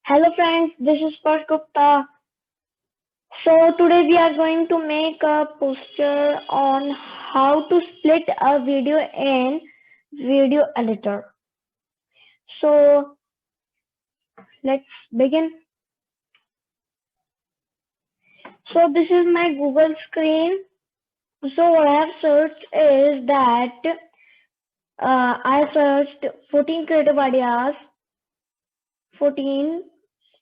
Hello friends, this is Sparsh Gupta. So today we are going to make a poster on how to split a video in video editor. So let's begin. So this is my Google screen. So what I have searched is that I searched 14 creative ideas, 14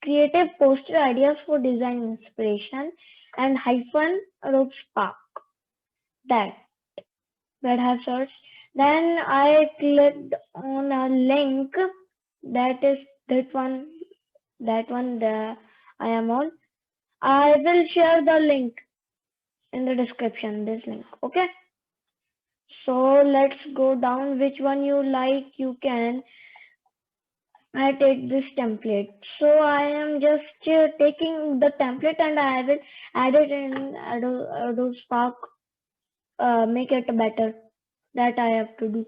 creative poster ideas for design inspiration and hyphen Adobe Spark. That that I have searched. Then I clicked on a link that is that one the I am on. I will share the link in the description, this link. Okay. So let's go down. Which one you like, you can. I take this template. So I am just taking the template and I will add it in Adobe Spark, make it better. That I have to do.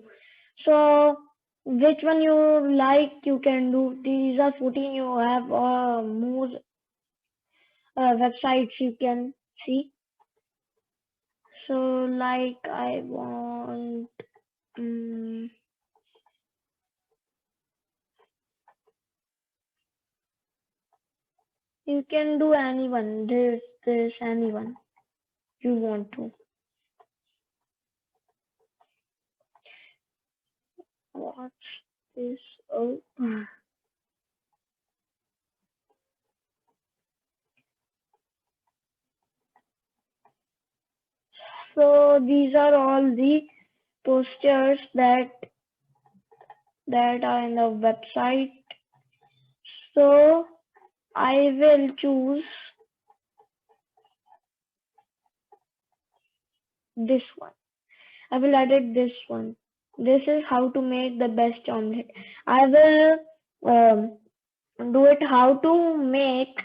So which one you like, you can do. These are 14. You have more websites you can see. So like I want you can do anyone. This anyone you want to. What's this? Oh. So these are all the posters that are in the website. So I will choose this one. I will edit this one. This is how to make the best omelette. I will do it how to make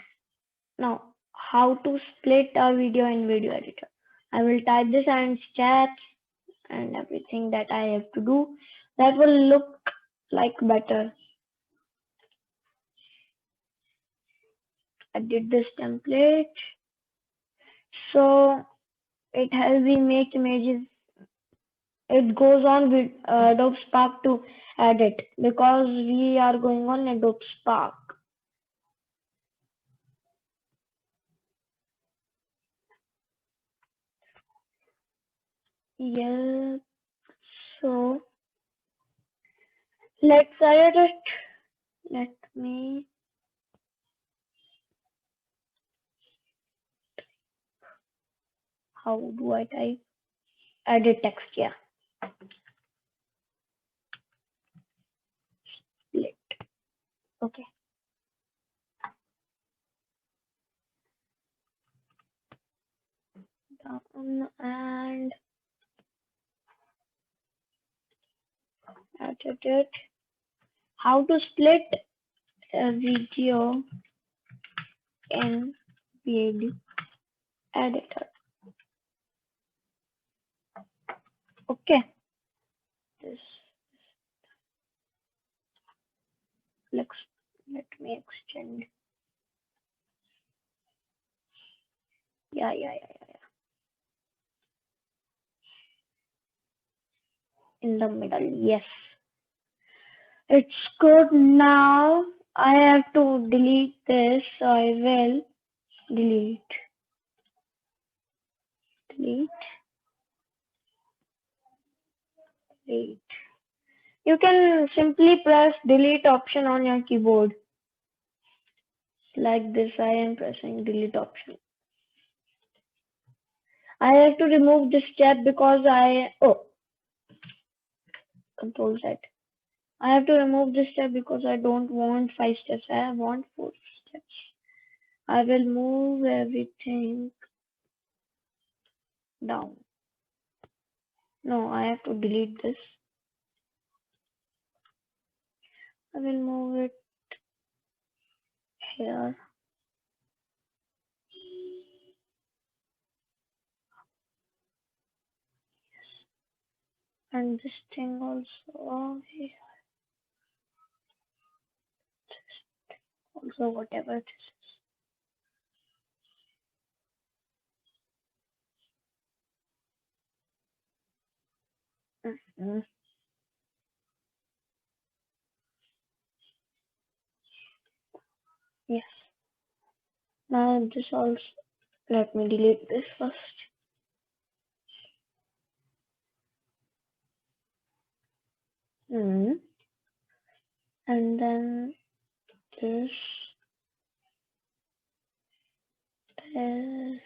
now how to split a video in video editor. I will type this and steps and everything that I have to do. That will look like better. I did this template. So it has the make images. It goes on with Adobe Spark to edit because we are going on Adobe Spark. Yeah, so let's edit it. Let me how do I type edit text? Yeah, split. Okay. Down and edit it. How to split a video in video editor. Okay. This let's let me extend. Yeah. In the middle. Yes. It's good now. I have to delete this, so I will delete. Delete. Delete. You can simply press delete option on your keyboard. Like this, I am pressing delete option. I have to remove this step because control Z. I have to remove this step because I don't want 5 steps. I want 4 steps. I will move everything down. No, I have to delete this. I will move it here. And this thing also here. So whatever it is. Yes. Now this also, let me delete this first. And then this, this,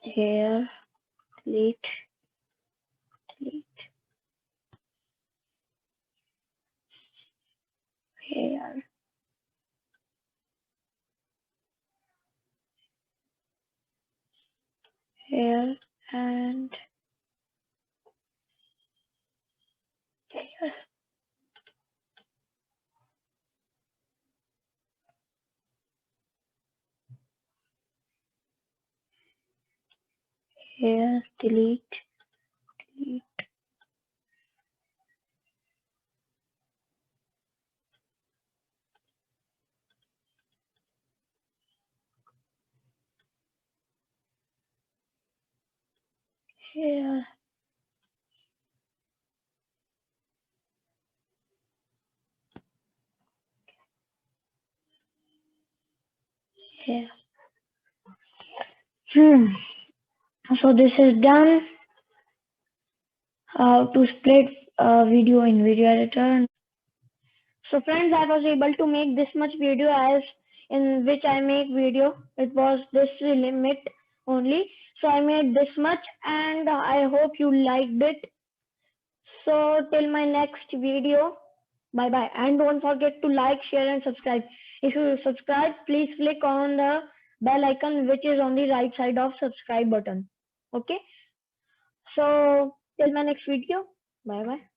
here, delete, delete, here, here, and here, here, delete, delete, here, here. So this is done. How to split video in video editor. So friends, I was able to make this much video as in which I make video. It was this limit only. So I made this much and I hope you liked it. So till my next video, bye bye. And don't forget to like, share and subscribe. If you subscribe, please click on the bell icon which is on the right side of subscribe button. Okay. So till my next video, bye bye.